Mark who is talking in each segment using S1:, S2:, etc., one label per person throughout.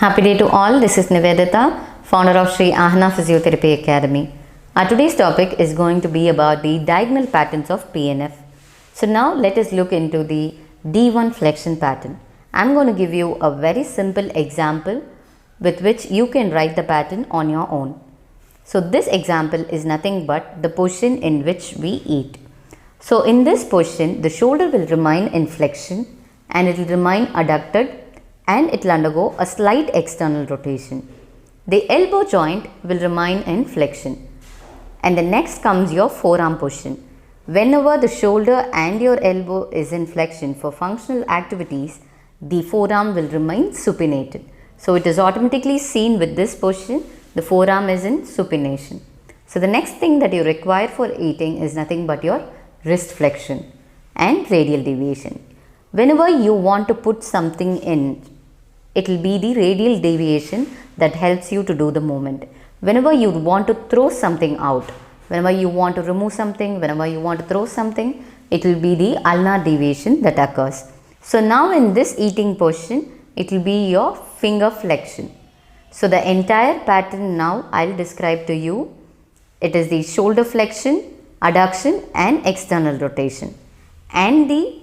S1: Happy day to all. This is Nivedita, founder of Sri Ahana Physiotherapy Academy. Our today's topic is going to be about the diagonal patterns of PNF. So now let us look into the D1 flexion pattern. I'm going to give you a very simple example with which you can write the pattern on your own. So this example is nothing but the position in which we eat. So in this position, the shoulder will remain in flexion and it will remain adducted and it will undergo a slight external rotation. The elbow joint will remain in flexion. And the next comes your forearm position. Whenever the shoulder and your elbow is in flexion for functional activities, the forearm will remain supinated. So it is automatically seen with this position, the forearm is in supination. So the next thing that you require for eating is nothing but your wrist flexion and radial deviation. Whenever you want to put something in, it will be the radial deviation that helps you to do the movement. Whenever you want to throw something out, whenever you want to remove something, whenever you want to throw something, it will be the ulnar deviation that occurs. So now in this eating position, it will be your finger flexion. So the entire pattern now I'll describe to you. It is the shoulder flexion, adduction and external rotation, and the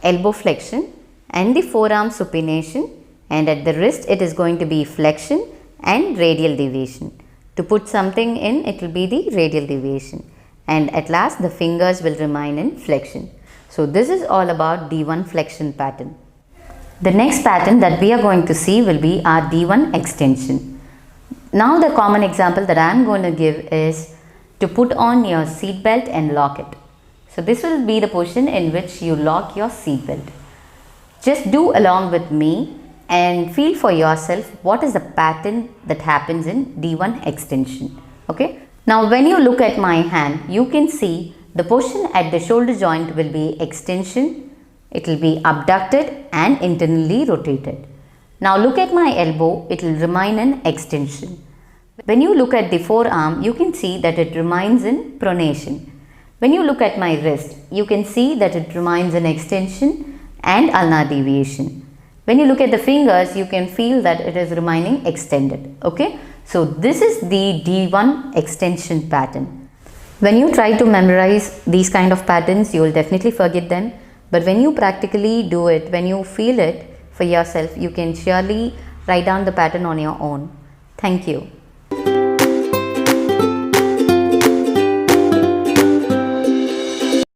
S1: elbow flexion and the forearm supination, and at the wrist it is going to be flexion and radial deviation. To put something in, it will be the radial deviation, and at last the fingers will remain in flexion. So this is all about D1 flexion pattern. The next pattern that we are going to see will be our D1 extension. Now the common example that I am going to give is to put on your seat belt and lock it. So this will be the position in which you lock your seat belt. Just do along with me and feel for yourself what is the pattern that happens in D1 extension. Okay. Now when you look at my hand, you can see the position at the shoulder joint will be extension, it will be abducted and internally rotated. Now look at my elbow, it will remain in extension. When you look at the forearm, you can see that it remains in pronation. When you look at my wrist, you can see that it remains in extension and ulnar deviation. When you look at the fingers, you can feel that it is remaining extended. Okay. So this is the D1 extension pattern. When you try to memorize these kind of patterns, you will definitely forget them. But when you practically do it, when you feel it for yourself, you can surely write down the pattern on your own. Thank you.